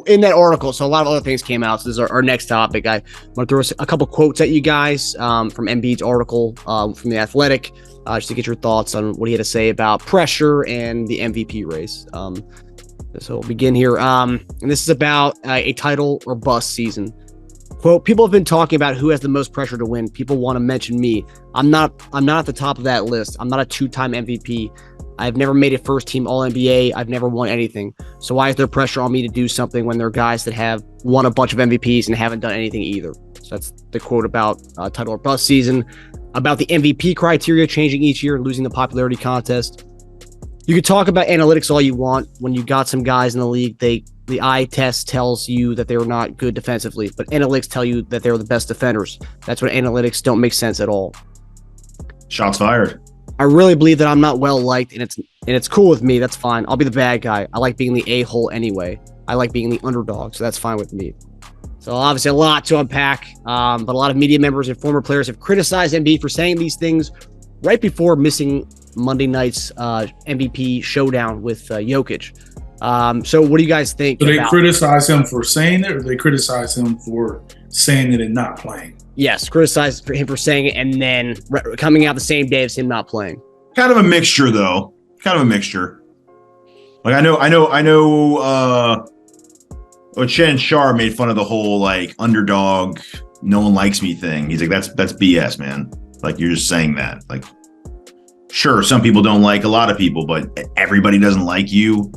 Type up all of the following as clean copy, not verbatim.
in that article, so a lot of other things came out. So this is our next topic. I want to throw a couple quotes at you guys from Embiid's article from The Athletic, just to get your thoughts on what he had to say about pressure and the MVP race. So we'll begin here. And this is about a title or bust season. Quote, people have been talking about who has the most pressure to win. People want to mention me. I'm not at the top of that list. I'm not a 2-time MVP. I've never made a first-team All-NBA. I've never won anything. So why is there pressure on me to do something when there are guys that have won a bunch of MVPs and haven't done anything either? So that's the quote about title or bust season. About the MVP criteria changing each year and losing the popularity contest. You could talk about analytics all you want. When you got some guys in the league, the eye test tells you that they were not good defensively, but analytics tell you that they were the best defenders. That's when analytics don't make sense at all. Shots fired. I really believe that I'm not well liked, and it's cool with me. That's fine. I'll be the bad guy. I like being the a-hole anyway. I like being the underdog, so that's fine with me. So obviously a lot to unpack, but a lot of media members and former players have criticized Embiid for saying these things right before missing Monday night's MVP showdown with Jokic. So what do you guys think? Do they criticize him for saying it, or they criticize him for saying it and not playing? Yes, criticize him for saying it and then coming out the same day as him not playing. Kind of a mixture, though. Kind of a mixture. Like I know. Chen Shar made fun of the whole like underdog, no one likes me thing. He's like, that's BS, man. Like you're just saying that. Like, sure, some people don't like a lot of people, but everybody doesn't like you.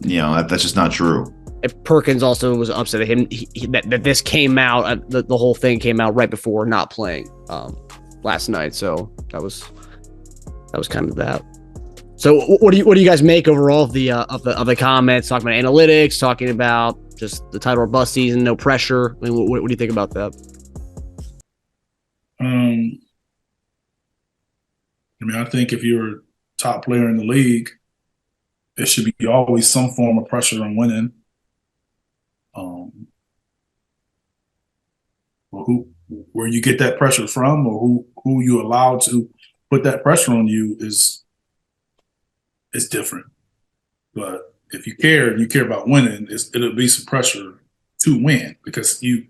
You know, that's just not true. Perkins also was upset at him that this came out, the whole thing came out right before not playing last night. So that was kind of that. So what do you guys make overall of the comments, talking about analytics, talking about just the title or bust season, no pressure? I mean, what do you think about that? I think if you're a top player in the league, there should be always some form of pressure on winning. Where you get that pressure from, or who you allow to put that pressure on you is different. But if you care and you care about winning, it'll be some pressure to win, because you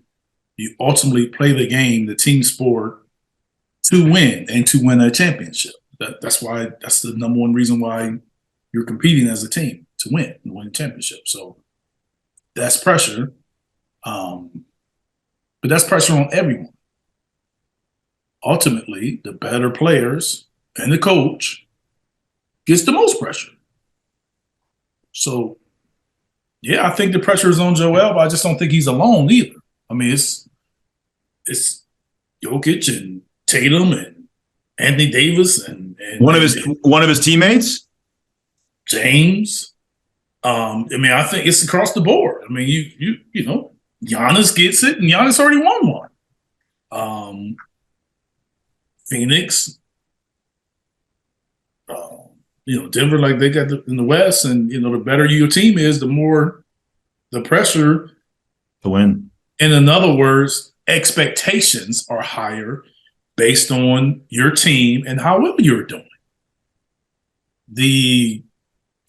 ultimately play the game, the team sport, to win and to win a championship. That's the number one reason why you're competing as a team, to win and win a championship. So that's pressure. But that's pressure on everyone. Ultimately, the better players and the coach gets the most pressure. So, yeah, I think the pressure is on Joel, but I just don't think he's alone either. I mean, it's Jokic and Tatum and Anthony Davis and one of his teammates, James. I think it's across the board. I mean, you know, Giannis gets it, and Giannis already won one. Phoenix, Denver, like they got in the West, and the better your team is, the more the pressure to win. And in other words, expectations are higher based on your team and how well you're doing. The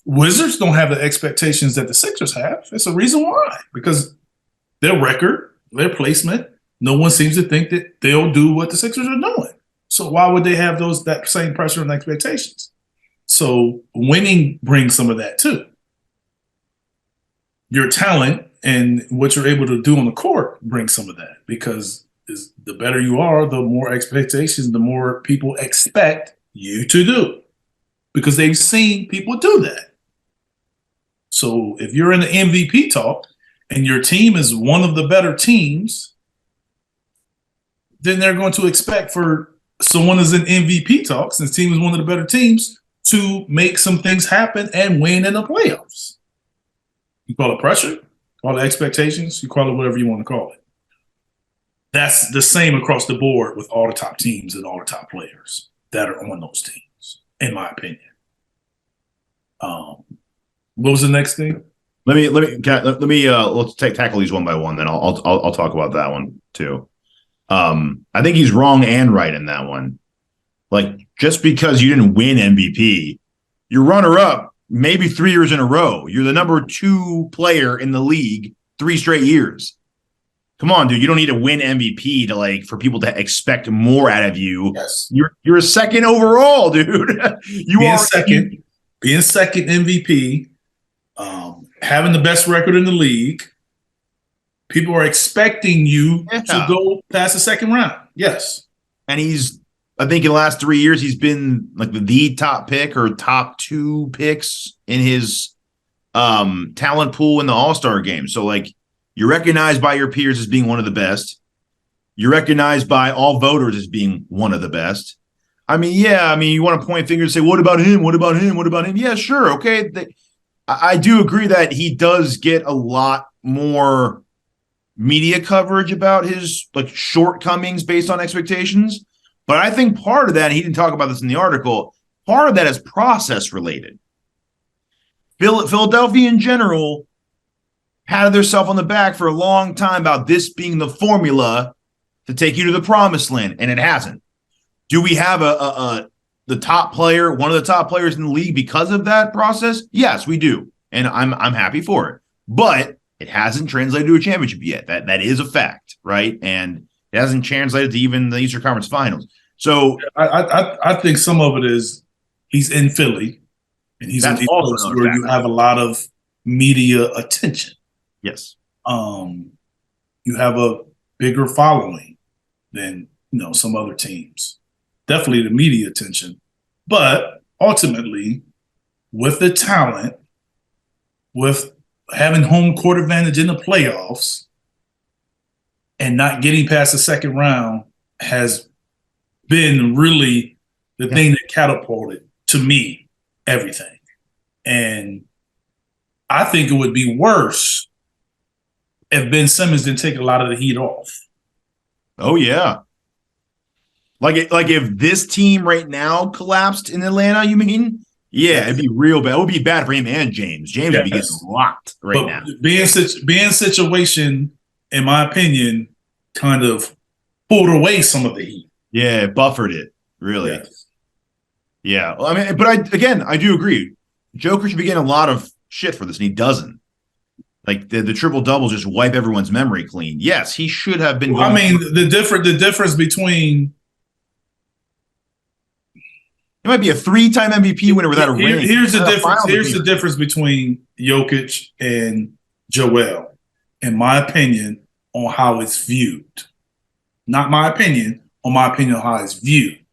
Wizards don't have the expectations that the Sixers have. It's a reason why, because their record, their placement, no one seems to think that they'll do what the Sixers are doing. So why would they have that same pressure and expectations? So winning brings some of that too. Your talent and what you're able to do on the court brings some of that, because the better you are, the more expectations, the more people expect you to do, because they've seen people do that. So if you're in the MVP talk and your team is one of the better teams, then they're going to expect for someone who's in MVP talk, since the team is one of the better teams, to make some things happen and win in the playoffs. You call it pressure, call it expectations, you call it whatever you want to call it. That's the same across the board with all the top teams and all the top players that are on those teams, in my opinion. What was the next thing? Let me let's tackle these one by one. Then I'll talk about that one too. I think he's wrong and right in that one. Like, just because you didn't win MVP, your runner-up maybe 3 years in a row. You're the number 2 player in the league 3 straight years. Come on, dude. You don't need to win MVP to for people to expect more out of you. Yes. You're a second overall, dude. Being second MVP, having the best record in the league. People are expecting you to go past the second round. Yes. And I think in the last 3 years, he's been the top pick or top 2 picks in his talent pool in the All-Star game. So you're recognized by your peers as being one of the best. You're recognized by all voters as being one of the best. I mean, you want to point fingers and say, what about him? What about him? What about him? Yeah, sure. Okay. I do agree that he does get a lot more media coverage about his shortcomings based on expectations. But I think part of that, he didn't talk about this in the article, part of that is process related. Philadelphia in general patted themselves on the back for a long time about this being the formula to take you to the promised land, and it hasn't. Do we have the top player, one of the top players in the league because of that process? Yes, we do, and I'm happy for it. But it hasn't translated to a championship yet. That is a fact, right? And it hasn't translated to even the Eastern Conference Finals. So I think some of it is he's in Philly, and he's in also where you have a lot of media attention. Yes. You have a bigger following than some other teams. Definitely the media attention. But ultimately, with the talent, with having home court advantage in the playoffs, and not getting past the second round has been really the thing that catapulted, to me, everything. And I think it would be worse if Ben Simmons didn't take a lot of the heat off. Oh, yeah. Like if this team right now collapsed in Atlanta, you mean? Yeah, it'd be real bad. It would be bad for him and James. James would be getting locked now. Being situation, in my opinion, kind of pulled away some of the heat. Yeah, it buffered it, really. Yes. Yeah. Well, I mean, but I do agree. Joker should be getting a lot of shit for this, and he doesn't. The triple doubles just wipe everyone's memory clean. Yes, he should have been. The difference between it might be a 3-time MVP winner without a ring. Here's the difference. Here's the difference between Jokic and Joel, in my opinion, on how it's viewed. Not my opinion, on my opinion on how it's viewed.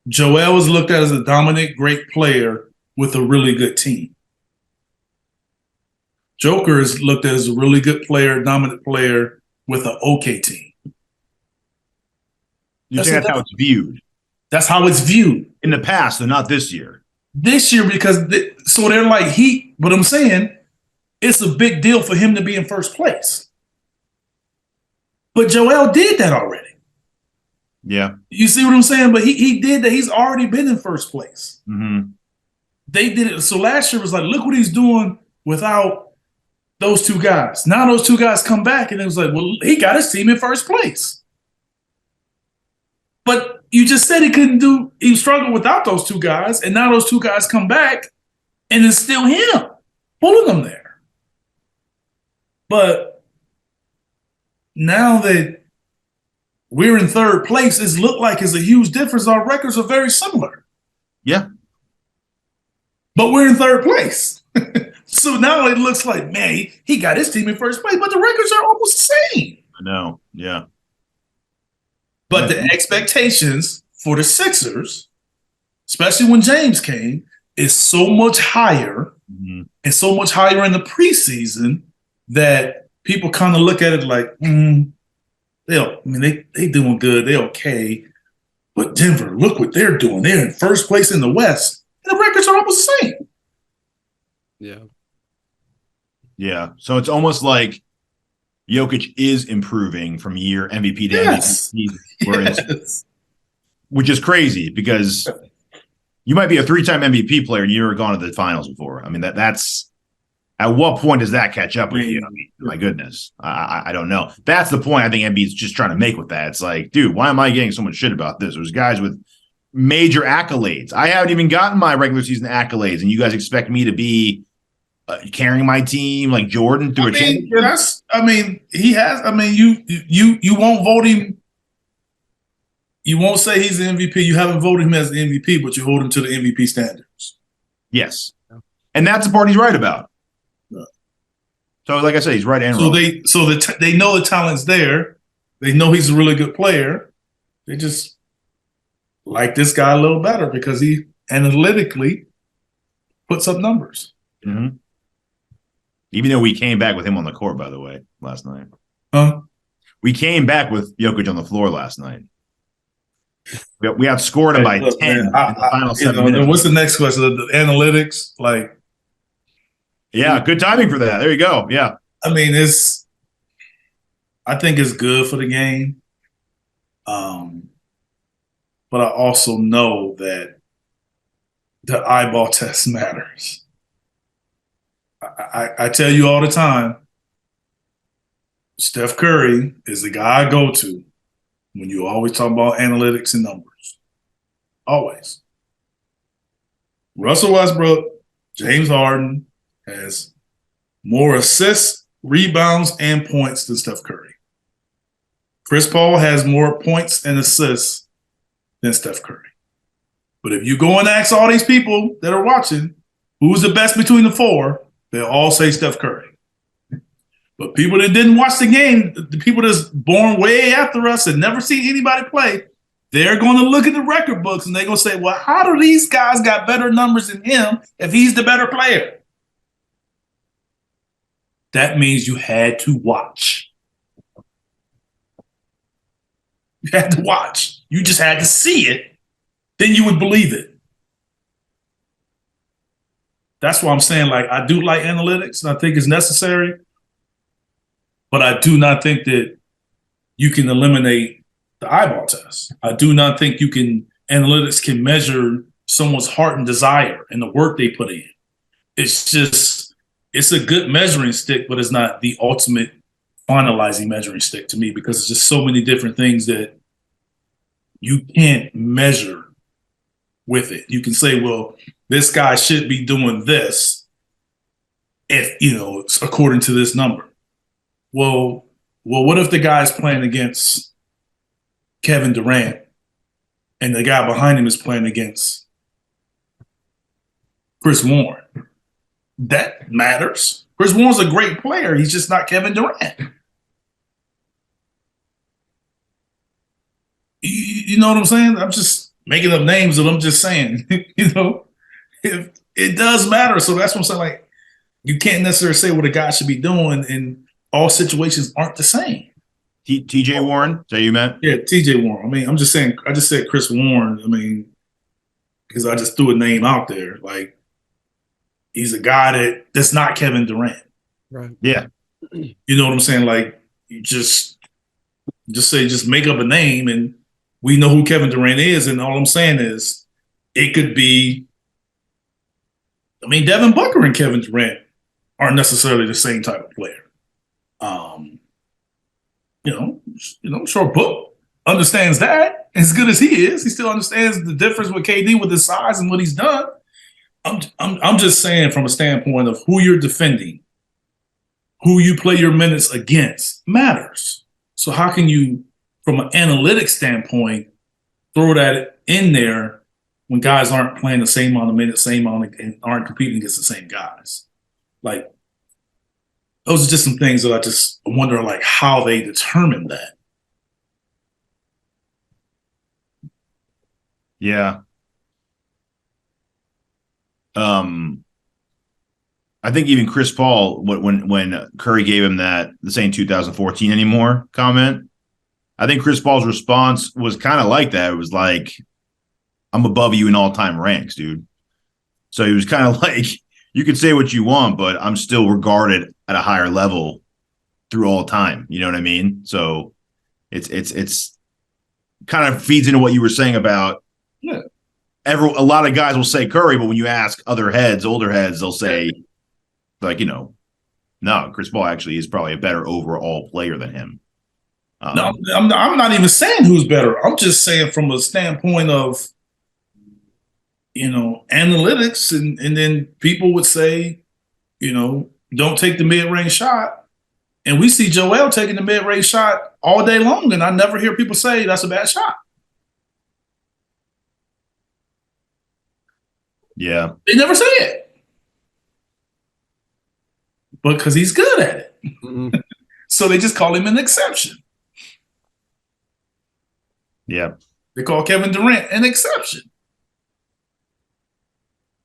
Joel was looked at as a dominant, great player with a really good team. Joker is looked at as a really good player, dominant player with an okay team. You think that's how it's viewed? That's how it's viewed. In the past, and not this year. This year, because so they're like, but I'm saying it's a big deal for him to be in first place. But Joel did that already. Yeah. You see what I'm saying? But he did that. He's already been in first place. Mm-hmm. They did it. So last year was like, look what he's doing without those two guys. Now those two guys come back, and it was like, well, he got his team in first place. But you just said he struggled without those two guys, and now those two guys come back, and it's still him pulling them there. But now that we're in third place, it's looked like it's a huge difference. Our records are very similar. Yeah. But we're in third place. So now it looks like, man, he got his team in first place, but the records are almost the same. I know, yeah. But the expectations for the Sixers, especially when James came, is so much higher and so much higher in the preseason that people kind of look at it like, they doing good, they're okay. But Denver, look what they're doing. They're in first place in the West. And the records are almost the same. Yeah. Yeah. So it's almost like Jokic is improving from year MVP to MVP, which is crazy because you might be a 3-time MVP player and you've never gone to the finals before. I mean, that's at what point does that catch up with you? I mean, my goodness, I don't know. That's the point I think Embiid's just trying to make with that. It's like, dude, why am I getting so much shit about this? There's guys with major accolades. I haven't even gotten my regular season accolades, and you guys expect me to be carrying my team like Jordan through a championship? He has. You won't vote him. You won't say he's the MVP. You haven't voted him as the MVP, but you hold him to the MVP standards. Yes, and that's the part he's right about. Yeah. So, like I said, he's right and wrong. They know the talent's there. They know he's a really good player. They just like this guy a little better because he analytically puts up numbers. Mm-hmm. Even though we came back with him on the court, by the way, last night. Huh? We came back with Jokic on the floor last night. We outscored him by 10 in the final 7 minutes. What's the next question? The analytics? Yeah, good timing for that. There you go. Yeah. I think it's good for the game. But I also know that the eyeball test matters. I tell you all the time, Steph Curry is the guy I go to when you always talk about analytics and numbers. Always. Russell Westbrook, James Harden has more assists, rebounds, and points than Steph Curry. Chris Paul has more points and assists than Steph Curry. But if you go and ask all these people that are watching, who's the best between the four, they'll all say Steph Curry. But people that didn't watch the game, the people that's born way after us and never seen anybody play, they're going to look at the record books and they're going to say, well, how do these guys got better numbers than him if he's the better player? That means you had to watch. You had to watch. You just had to see it. Then you would believe it. That's why I'm saying, I do like analytics, and I think it's necessary. But I do not think that you can eliminate the eyeball test. I do not think analytics can measure someone's heart and desire and the work they put in. It's a good measuring stick, but it's not the ultimate finalizing measuring stick to me because it's just so many different things that you can't measure with it. You can say, well, this guy should be doing this if, according to this number. Well, what if the guy's playing against Kevin Durant and the guy behind him is playing against Chris Warren? That matters. Chris Warren's a great player. He's just not Kevin Durant. You know what I'm saying? I'm just making up names, and I'm just saying, if it does matter. So that's what I'm saying. You can't necessarily say what a guy should be doing, and all situations aren't the same. TJ Warren, is that you meant? Yeah, TJ Warren. I'm just saying, I just said Chris Warren, because I just threw a name out there. He's a guy that's not Kevin Durant. Right. Yeah. You know what I'm saying? You just make up a name and we know who Kevin Durant is. And all I'm saying is it could be, Devin Booker and Kevin Durant aren't necessarily the same type of player. I'm sure Book understands that. As good as he is, he still understands the difference with KD with his size and what he's done. I'm just saying from a standpoint of who you're defending, who you play your minutes against matters. So how can you, from an analytics standpoint, throw that in there when guys aren't playing the same amount of minutes, and aren't competing against the same guys? Those are just some things that I just wonder, how they determine that. Yeah. I think even Chris Paul, when Curry gave him that "this ain't 2014 anymore" comment, I think Chris Paul's response was kind of like that. It was like, "I'm above you in all-time ranks, dude." So he was kind of like, "You can say what you want, but I'm still regarded at a higher level through all time." You know what I mean? So it's kind of feeds into what you were saying about. Yeah. A lot of guys will say Curry, but when you ask older heads, they'll say, no, Chris Paul actually is probably a better overall player than him. No, I'm not even saying who's better. I'm just saying from a standpoint of analytics, and then people would say, don't take the mid-range shot. And we see Joel taking the mid-range shot all day long, and I never hear people say that's a bad shot. Yeah. They never say it. But because he's good at it. Mm-hmm. So they just call him an exception. Yeah. They call Kevin Durant an exception.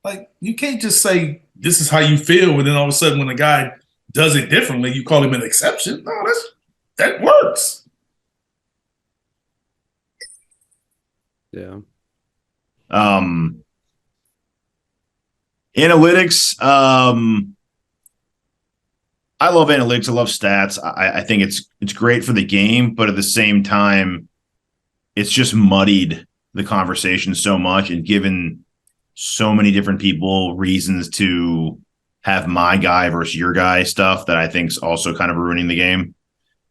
Like, you can't just say this is how you feel, and then all of a sudden when a guy does it differently, you call him an exception. No, that works. Yeah. Analytics. I love analytics. I love stats. I think it's great for the game, but at the same time, it's just muddied the conversation so much and given so many different people reasons to have my guy versus your guy stuff that I think is also kind of ruining the game.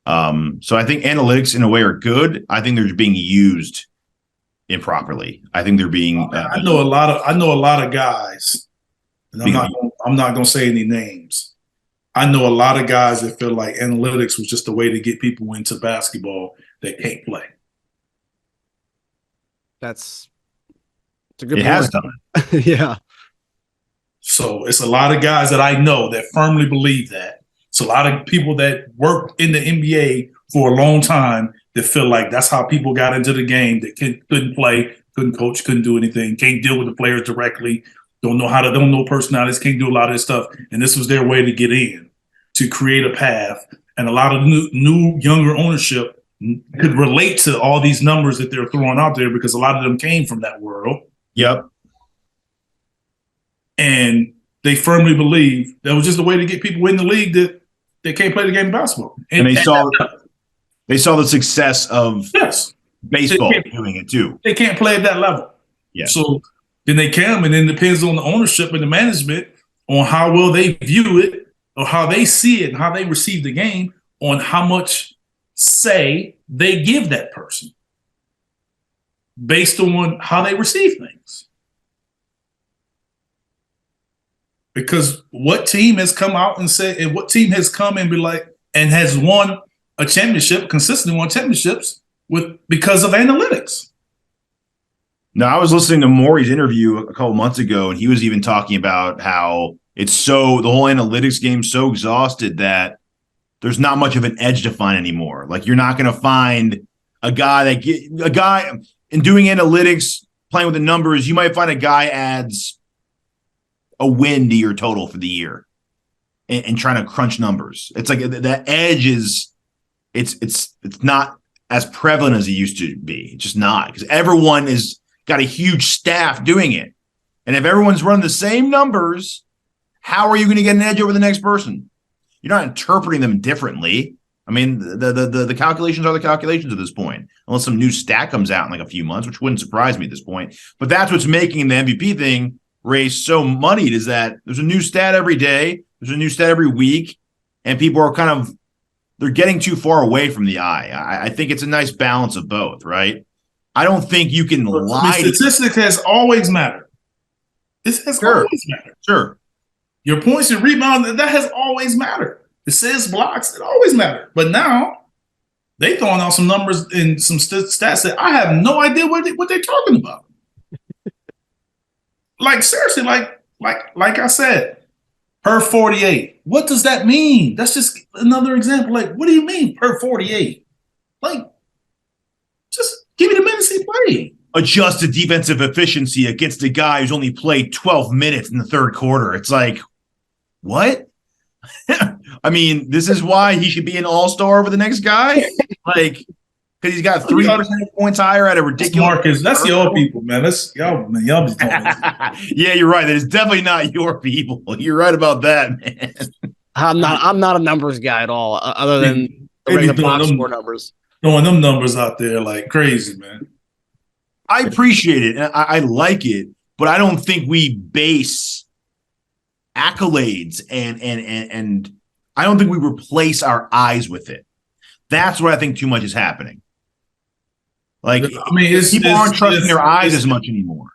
So I think analytics in a way are good. I think they're being used improperly. I think they're being. I know a lot of guys, and I'm not going to say any names. I know a lot of guys that feel like analytics was just a way to get people into basketball that can't play. It's a good point. It has done it. Yeah. So it's a lot of guys that I know that firmly believe that. It's a lot of people that worked in the NBA for a long time that feel like that's how people got into the game, that couldn't play, couldn't coach, couldn't do anything, can't deal with the players directly, don't know personalities, can't do a lot of this stuff. And this was their way to get in, to create a path. And a lot of new younger ownership could relate to all these numbers that they're throwing out there because a lot of them came from that world. Yep. And they firmly believe that was just a way to get people in the league that they can't play the game of basketball. And they saw the success of baseball doing it too. They can't play at that level. Yeah. So then they come, and then it depends on the ownership and the management on how well they view it or how they see it and how they receive the game on how much say they give that person based on how they receive things. Because what team has come out and said, and what team has come and be like, and has won a championship, consistently won championships because of analytics? No, I was listening to Maury's interview a couple months ago, and he was even talking about how the whole analytics game's so exhausted that there's not much of an edge to find anymore. Like, you're not going to find a guy in doing analytics, playing with the numbers. You might find a guy adds a win to your total for the year and trying to crunch numbers. It's like the edge is it's not as prevalent as it used to be. It's just not, because everyone is got a huge staff doing it. And if everyone's running the same numbers, how are you going to get an edge over the next person? You're not interpreting them differently. I mean, the calculations are the calculations at this point, unless some new stat comes out in like a few months, which wouldn't surprise me at this point. But that's what's making the MVP thing race so moneyed, is that there's a new stat every day, there's a new stat every week, and people are they're getting too far away from the eye. I think it's a nice balance of both, right? I don't think you can lie. Statistics has always mattered. This has always mattered. Sure. Your points and rebounds, that has always mattered. Assists, blocks, it always mattered. But now they throwing out some numbers and some stats that I have no idea what they're talking about. Like, seriously, like I said, per 48. What does that mean? That's just another example. Like, what do you mean per 48? Like, just give me the minutes he played. Adjusted defensive efficiency against a guy who's only played 12 minutes in the third quarter. It's like, what? I mean, this is why he should be an all-star over the next guy? Like, because he's got 3 percentage points higher at a ridiculous. Marcus, that's y'all people, man. That's y'all, man. Y'all be talking. Yeah, you're right. That is definitely not your people. You're right about that, man. I'm not a numbers guy at all, other than the box score numbers. Throwing them numbers out there like crazy, man. I appreciate it, and I like it, but I don't think we base accolades and I don't think we replace our eyes with it. That's what I think too much is happening. Like, I mean, people aren't trusting their eyes as much anymore.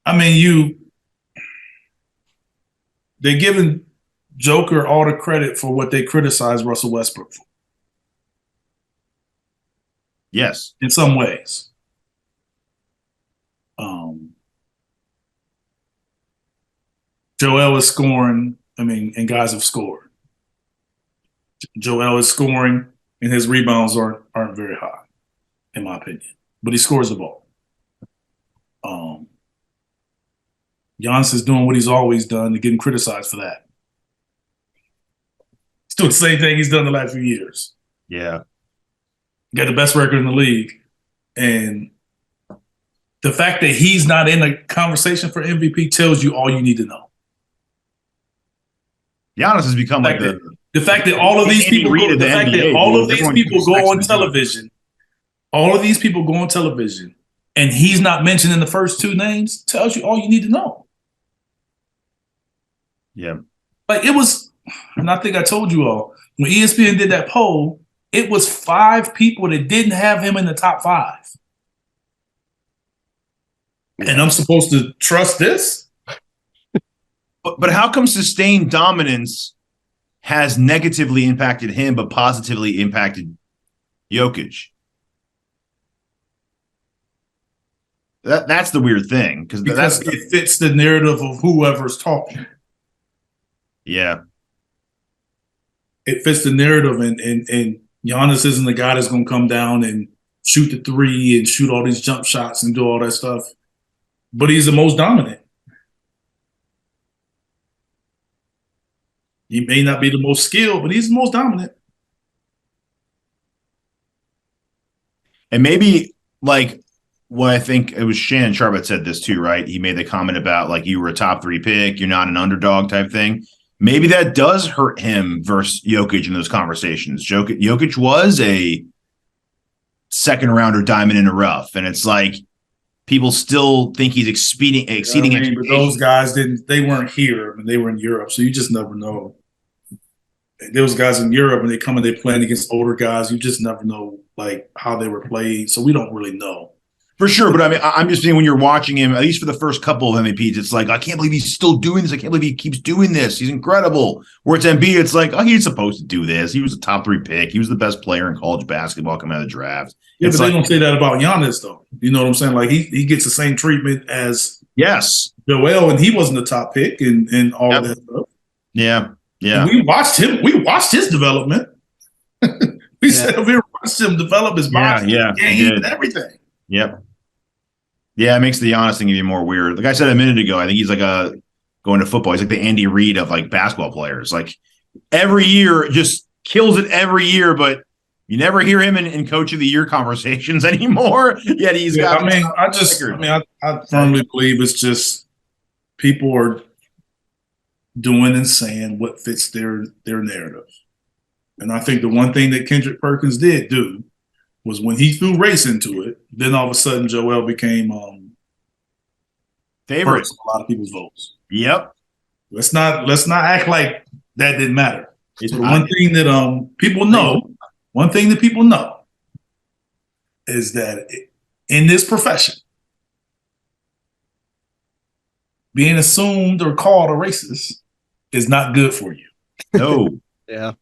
I mean, they're giving Joker all the credit for what they criticize Russell Westbrook for. Yes. In some ways. Joel is scoring, and guys have scored. Joel is scoring, and his rebounds aren't very high, in my opinion. But he scores the ball. Giannis is doing what he's always done and getting criticized for that. He's doing the same thing he's done the last few years. Yeah. Got the best record in the league. And the fact that he's not in the conversation for MVP tells you all you need to know. Giannis has become like the fact that all of these people go, the fact that all of these people go on television, all of these people go on television, and he's not mentioned in the first two names tells you all you need to know. Yeah. Like it was, and I think I told you all, when ESPN did that poll, it was 5 people that didn't have him in the top 5. And I'm supposed to trust this? But how come sustained dominance has negatively impacted him, but positively impacted Jokic? That's the weird thing. Because it fits the narrative of whoever's talking. Yeah. It fits the narrative, and Giannis isn't the guy that's going to come down and shoot the 3 and shoot all these jump shots and do all that stuff. But he's the most dominant. He may not be the most skilled, but he's the most dominant. And maybe, like, what I think it was Shannon Sharp that said this too, right? He made the comment about, like, you were a top 3 pick, you're not an underdog type thing. Maybe that does hurt him versus Jokic in those conversations. Jokic was a second rounder diamond in the rough, and it's like people still think he's exceeding expectations. But those guys they weren't here. They were in Europe, so you just never know. Those guys in Europe, and they come and they playing against older guys, you just never know like how they were played. So we don't really know. For sure, but I mean, I'm just saying when you're watching him, at least for the first couple of MVPs, it's like, I can't believe he's still doing this. I can't believe he keeps doing this. He's incredible. Where it's Embiid, it's like, oh, he's supposed to do this. He was a top 3 pick. He was the best player in college basketball coming out of the draft. Yeah, it's but like, they don't say that about Giannis, though. You know what I'm saying? Like he gets the same treatment as Joel, and he wasn't the top pick and all of that stuff. Yeah. And we watched him. We watched his development. We said we watched him develop his body, game, and everything. Yep. Yeah, it makes the Giannis thing even more weird. Like I said a minute ago, I think he's like going to football. He's like the Andy Reid of like basketball players. Like every year, just kills it every year, but you never hear him in Coach of the Year conversations anymore. Yet he's got. I firmly believe it's just people are doing and saying what fits their narrative. And I think the one thing that Kendrick Perkins did do was when he threw race into it, then all of a sudden Joel became favorite in a lot of people's votes. Yep. Let's not act like that didn't matter. It's one thing that people know. One thing that people know is that in this profession, being assumed or called a racist is not good for you. No. Yeah.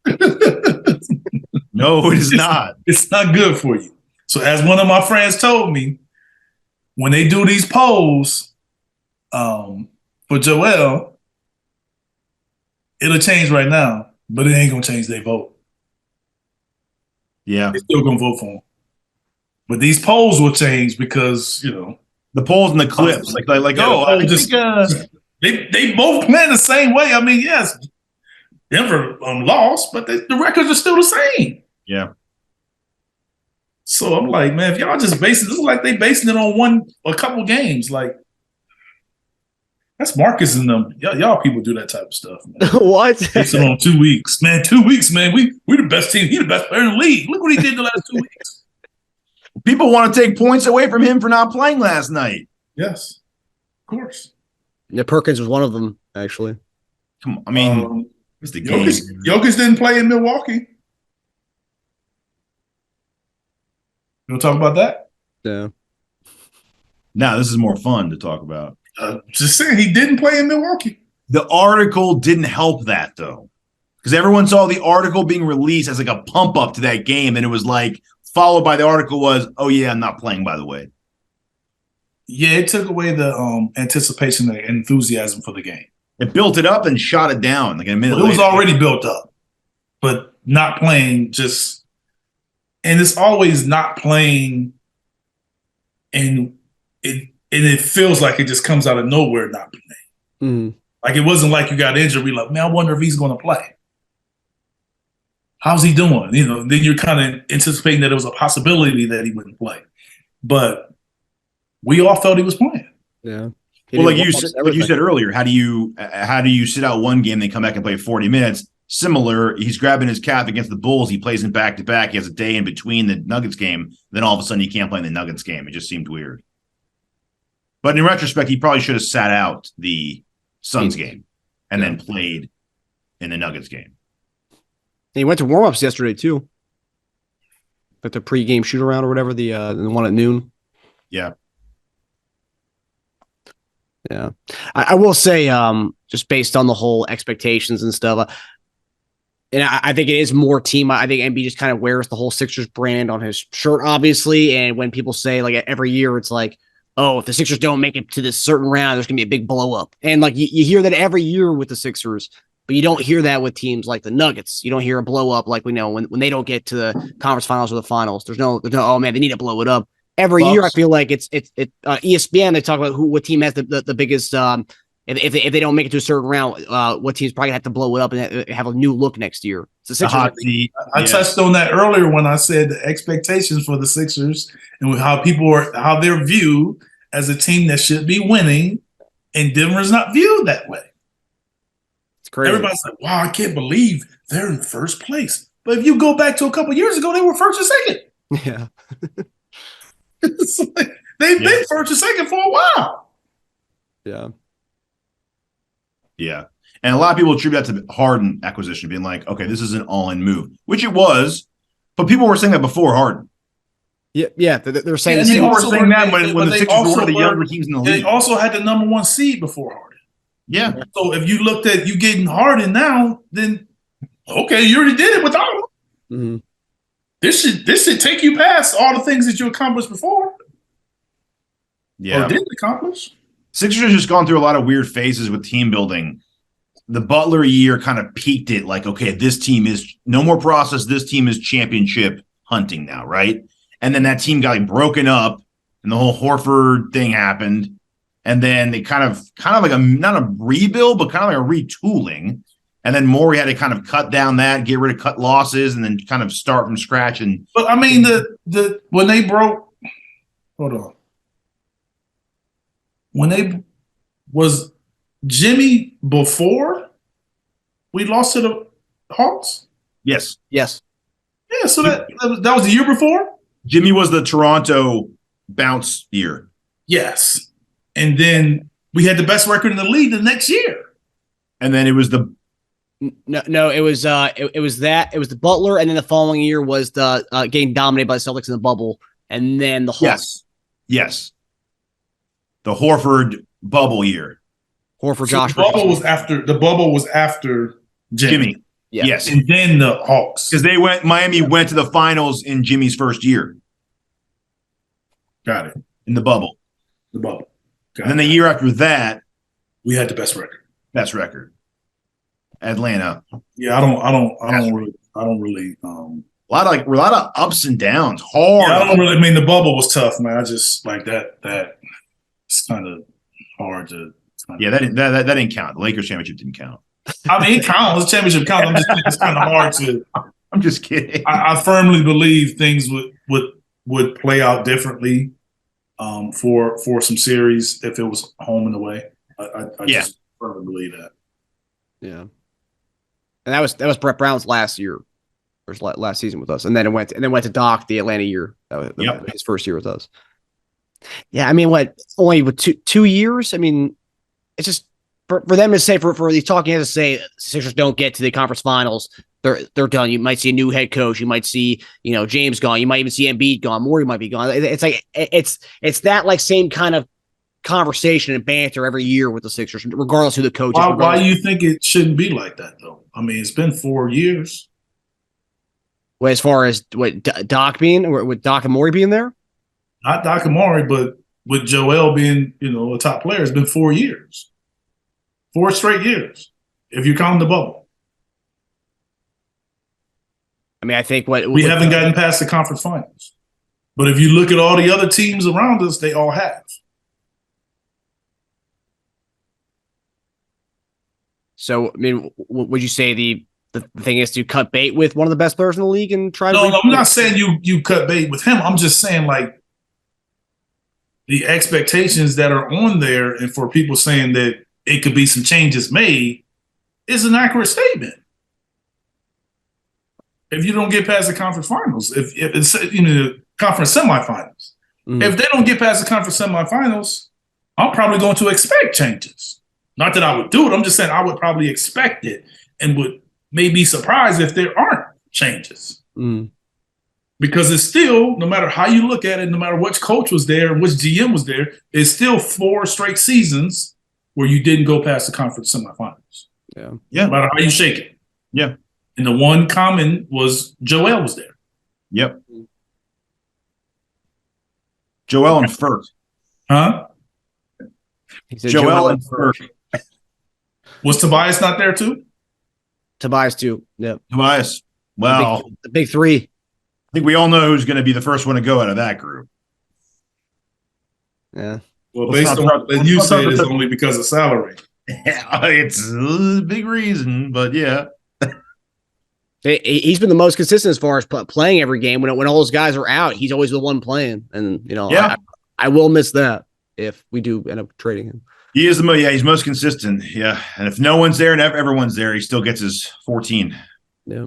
No, it is not. It's not good for you. So as one of my friends told me, when they do these polls for Joel, it'll change right now, but it ain't going to change their vote. Yeah. They're still going to vote for him. But these polls will change because, the polls and the clips. They both playing the same way. I mean, yes, Denver lost, but the records are still the same. Yeah. So I'm like, man, if y'all just basing this is like they basing it on a couple games. Like, that's Marcus and them. Y'all people do that type of stuff. Man. What? Based it on 2 weeks. Man, 2 weeks, man. We the best team. He the best player in the league. Look what he did the last 2 weeks. People want to take points away from him for not playing last night. Yes. Of course. Yeah, Perkins was one of them, actually. Come on. I mean, it's the game. Jokic didn't play in Milwaukee. You want to talk about that? Yeah. No, this is more fun to talk about. Just saying, he didn't play in Milwaukee. The article didn't help that, though, because everyone saw the article being released as like a pump up to that game, and it was like followed by the article was, "Oh yeah, I'm not playing, by the way." Yeah, it took away the anticipation and enthusiasm for the game. It built it up and shot it down like a minute. It was already built up, but not playing just, and it's always not playing, and it feels like it just comes out of nowhere not playing. Like it wasn't like you got injured. We like, man, I wonder if he's going to play. How's he doing? Then you're kind of anticipating that it was a possibility that he wouldn't play, but we all felt he was playing. Yeah. Well, like you said earlier, how do you sit out one game, then come back and play 40 minutes? Similar, he's grabbing his calf against the Bulls. He plays in back-to-back. He has a day in between the Nuggets game. Then all of a sudden he can't play in the Nuggets game. It just seemed weird. But in retrospect, he probably should have sat out the Suns game and then played in the Nuggets game. He went to warm-ups yesterday, too. Like the pre-game shoot-around or whatever, the one at noon. Yeah. Yeah. I will say, just based on the whole expectations and stuff, and I think it is more team. I think Embiid just kind of wears the whole Sixers brand on his shirt, obviously. And when people say, like, every year, it's like, oh, if the Sixers don't make it to this certain round, there's going to be a big blow up. And, like, you hear that every year with the Sixers, but you don't hear that with teams like the Nuggets. You don't hear a blow up like we know when they don't get to the conference finals or the finals. There's no, oh, man, they need to blow it up. Every year, I feel like it's ESPN. They talk about what team has the biggest. If they don't make it to a certain round, what team's probably have to blow it up and have a new look next year. It's the Sixers. I touched on that earlier when I said the expectations for the Sixers and how they're viewed as a team that should be winning, and Denver's not viewed that way. It's crazy. Everybody's like, "Wow, I can't believe they're in first place." But if you go back to a couple years ago, they were first or second. Yeah. Like, they've been first or second for a while. Yeah. Yeah. And a lot of people attribute that to the Harden acquisition, being like, okay, this is an all-in move, which it was, but people were saying that before Harden. Yeah. They're saying people were saying that when the Sixers were one of the younger teams in the league. They also had the #1 seed before Harden. Yeah. So if you looked at you getting Harden now, then okay, you already did it without him. Mm-hmm. This should take you past all the things that you accomplished before. Yeah. Or didn't accomplish. Sixers has just gone through a lot of weird phases with team building. The Butler year kind of peaked it like, okay, this team is no more process. This team is championship hunting now, right? And then that team got like broken up and the whole Horford thing happened. And then they kind of like not a rebuild, but kind of like a retooling. And then Morey had to kind of cut down that, get rid of cut losses, and then kind of start from scratch. And but I mean, the when they broke, hold on, when they was Jimmy before we lost to the Hawks. Yes. Yeah. So that was the year before. Jimmy was the Toronto bounce year. Yes, and then we had the best record in the league the next year. And then it was the. No, it was the Butler, and then the following year was the getting dominated by the Celtics in the bubble, and then the Hawks. Yes. The Horford bubble year. Horford, So Josh. the bubble was after Jimmy. Yeah. Yes. And then the Hawks. Because Miami went to the finals in Jimmy's first year. Got it. In the bubble. Got And then the year after that, we had the best record. Best record. Atlanta. Yeah, I don't really. A lot of ups and downs. Hard. Yeah, I don't really. I mean, the bubble was tough, man. I just like that. It's kind of hard to. Yeah, that didn't count. The Lakers championship didn't count. I mean, it counts. The championship counts. I'm just saying it's kind of hard to. I'm just kidding. I firmly believe things would play out differently for some series if it was home and away. I just firmly believe that. Yeah. And that was Brett Brown's last year, or last season with us, and then it went to Doc the Atlanta year. That was his first year with us. Yeah, I mean, only with 2 years? I mean, it's just for them to say for these talking heads to say Sixers don't get to the conference finals, they're done. You might see a new head coach. You might see James gone. You might even see Embiid gone. Morey might be gone. It's like it's that like same kind of conversation and banter every year with the Sixers, regardless who the coach is. Why do you think it shouldn't be like that, though? I mean, it's been 4 years. Well, as far as with Doc and Morey being there? Not Doc and Morey, but with Joel being, a top player, it's been 4 years. 4 straight years, if you count the bubble. I mean, I think we haven't gotten past the conference finals. But if you look at all the other teams around us, they all have. So, I mean, would you say the thing is to cut bait with one of the best players in the league and try to? No, I'm not saying you cut bait with him. I'm just saying, like, the expectations that are on there and for people saying that it could be some changes made is an accurate statement. If you don't get past the conference finals, if it's the conference semifinals, if they don't get past the conference semifinals, I'm probably going to expect changes. Not that I would do it. I'm just saying I would probably expect it and would maybe be surprised if there aren't changes. Because it's still, no matter how you look at it, no matter which coach was there and which GM was there, it's still 4 straight seasons where you didn't go past the conference semifinals. Yeah. No matter how you shake it. Yeah. And the one common was Joel was there. Yep. Joel and Furt. Huh? Joel and Furt. Was Tobias not there too? Tobias too. Yeah. Tobias. Well, the big three. I think we all know who's going to be the first one to go out of that group. Yeah. Well, based on what you said, it's only because of salary. Yeah, it's a big reason, but yeah. He's been the most consistent as far as playing every game. When all those guys are out, he's always the one playing. And, I will miss that if we do end up trading him. He is he's most consistent. Yeah. And if no one's there and everyone's there, he still gets his 14. Yeah.